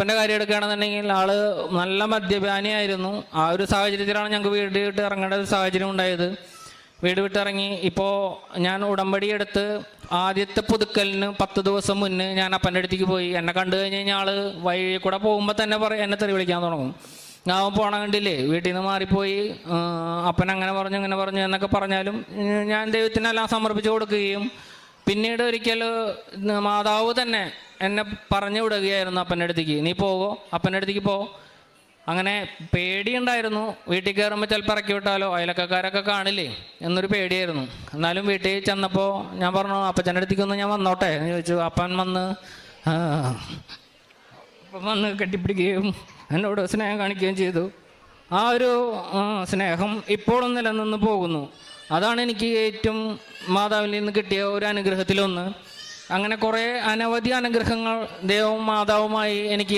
അപ്പൻ്റെ കാര്യം എടുക്കുകയാണെന്നുണ്ടെങ്കിൽ ആള് നല്ല മദ്യപാനിയായിരുന്നു. ആ ഒരു സാഹചര്യത്തിലാണ് ഞങ്ങൾക്ക് വീട് വിട്ട് ഇറങ്ങേണ്ട ഒരു സാഹചര്യം ഉണ്ടായത്. വീട് വിട്ടിറങ്ങി ഇപ്പോൾ ഞാൻ ഉടമ്പടി എടുത്ത് ആദ്യത്തെ പുതുക്കലിന് 10 ദിവസം മുന്നേ ഞാൻ അപ്പൻ്റെ അടുത്തേക്ക് പോയി. എന്നെ കണ്ടു കഴിഞ്ഞ് കഴിഞ്ഞാൽ ആള് വഴി കൂടെ പോകുമ്പോൾ തന്നെ എന്നെ തെറി വിളിക്കാൻ തുടങ്ങും. ഞാൻ പോണ കണ്ടില്ലേ, വീട്ടിൽ നിന്ന് മാറിപ്പോയി, അപ്പൻ അങ്ങനെ പറഞ്ഞു ഇങ്ങനെ പറഞ്ഞു എന്നൊക്കെ പറഞ്ഞാലും ഞാൻ ദൈവത്തിനെല്ലാം സമർപ്പിച്ചു കൊടുക്കുകയും പിന്നീട് ഒരിക്കൽ മാതാവ് തന്നെ എന്നെ പറഞ്ഞു വിടുകയായിരുന്നു അപ്പൻ്റെ അടുത്തേക്ക്, നീ പോകോ, അപ്പൻ്റെ അടുത്തേക്ക് പോ. അങ്ങനെ പേടിയുണ്ടായിരുന്നു. വീട്ടിൽ കയറുമ്പോൾ ചിലപ്പോൾ ഇറക്കി വിട്ടാലോ അയലക്കാരൊക്കെ കാണില്ലേ എന്നൊരു പേടിയായിരുന്നു. എന്നാലും വീട്ടിൽ ചെന്നപ്പോൾ ഞാൻ പറഞ്ഞു അപ്പച്ചൻ്റെ അടുത്തേക്കൊന്ന് ഞാൻ വന്നോട്ടെ എന്ന് ചോദിച്ചു. അപ്പൻ വന്ന് കെട്ടിപ്പിടിക്കുകയും എന്നോട് സ്നേഹം കാണിക്കുകയും ചെയ്തു. ആ ഒരു സ്നേഹം ഇപ്പോഴും നിലനിന്ന് പോകുന്നു. അതാണ് എനിക്ക് ഏറ്റവും മാതാവിൽ നിന്ന് കിട്ടിയ ഒരു അനുഗ്രഹത്തിലൊന്ന്. അങ്ങനെ കുറേ അനവധി അനുഗ്രഹങ്ങൾ ദൈവവും മാതാവുമായി എനിക്ക്